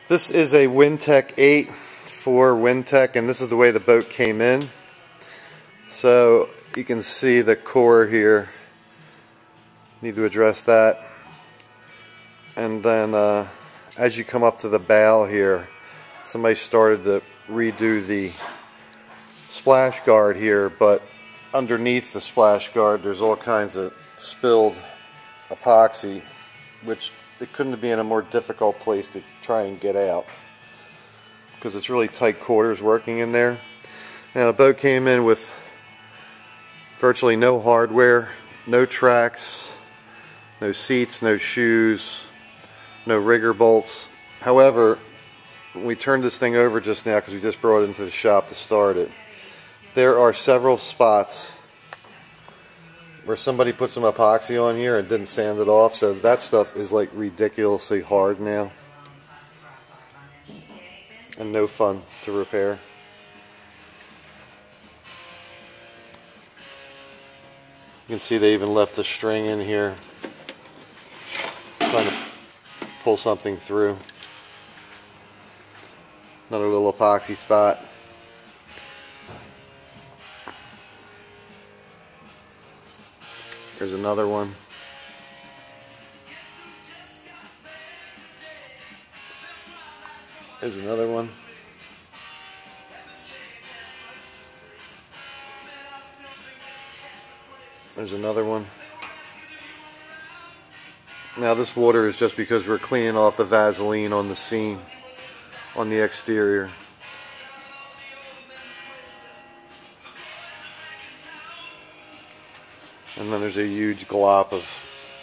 This is a Wintech 8 for Wintech, and this is the way the boat came in. So you can see the core here. Need to address that. And then as you come up to the bow here, somebody started to redo the splash guard here, but underneath the splash guard there's all kinds of spilled epoxy, which it couldn't be in a more difficult place to try and get out because it's really tight quarters working in there. Now the boat came in with virtually no hardware, no tracks, no seats, no shoes, no rigger bolts. However, when we turned this thing over just now, because we just brought it into the shop to start it, there are several spots where somebody put some epoxy on here and didn't sand it off, so that stuff is like ridiculously hard now and no fun to repair. You can see they even left the string in here trying to pull something through. Another little epoxy spot. There's another one. There's another one. There's another one. Now this water is just because we're cleaning off the Vaseline on the seam on the exterior. And then there's a huge glop of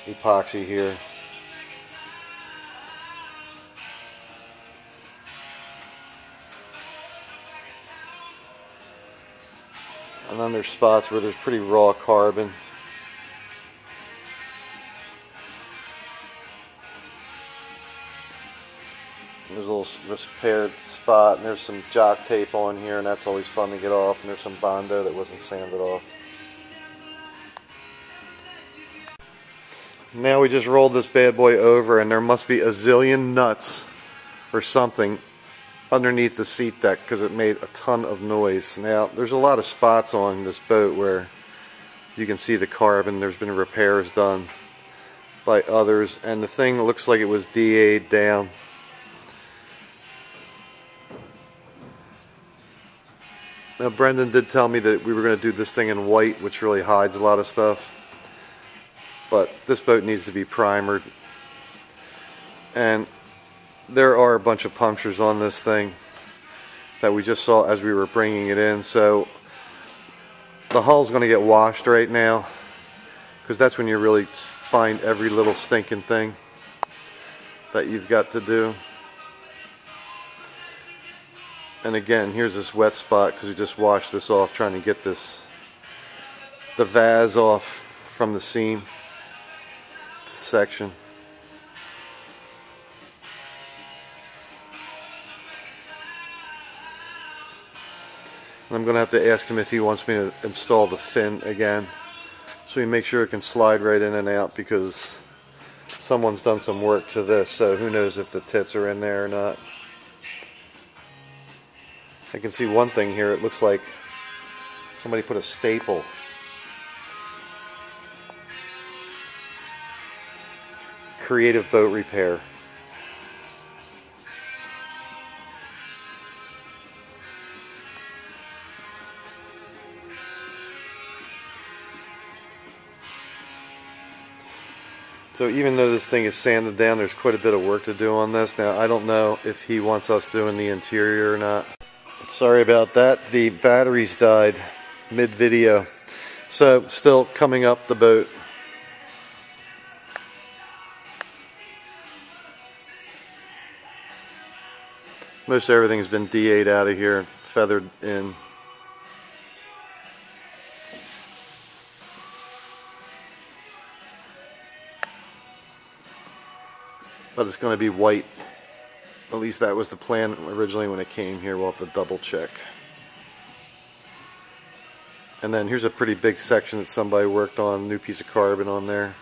epoxy here. And then there's spots where there's pretty raw carbon. There's a little repaired spot, and there's some jock tape on here, and that's always fun to get off. And there's some Bondo that wasn't sanded off. Now we just rolled this bad boy over, and there must be a zillion nuts or something underneath the seat deck because it made a ton of noise. Now there's a lot of spots on this boat where you can see the carbon. There's been repairs done by others, and the thing looks like it was DA'd down. Now Brendan did tell me that we were going to do this thing in white, which really hides a lot of stuff. But this boat needs to be primered, and there are a bunch of punctures on this thing that we just saw as we were bringing it in. So the hull's going to get washed right now, because that's when you really find every little stinking thing that you've got to do. And again, here's this wet spot because we just washed this off trying to get the vase off from the seam section. And I'm going to have to ask him if he wants me to install the fin again, so we make sure it can slide right in and out, because someone's done some work to this, so who knows if the tits are in there or not. I can see one thing here. It looks like somebody put a staple. Creative boat repair. So even though this thing is sanded down, there's quite a bit of work to do on this. Now I don't know if he wants us doing the interior or not. Sorry about that. The batteries died mid-video. So still coming up the boat. Most everything's been DA'd out of here, feathered in. But it's going to be white. At least that was the plan originally when it came here. We'll have to double check. And then here's a pretty big section that somebody worked on, new piece of carbon on there.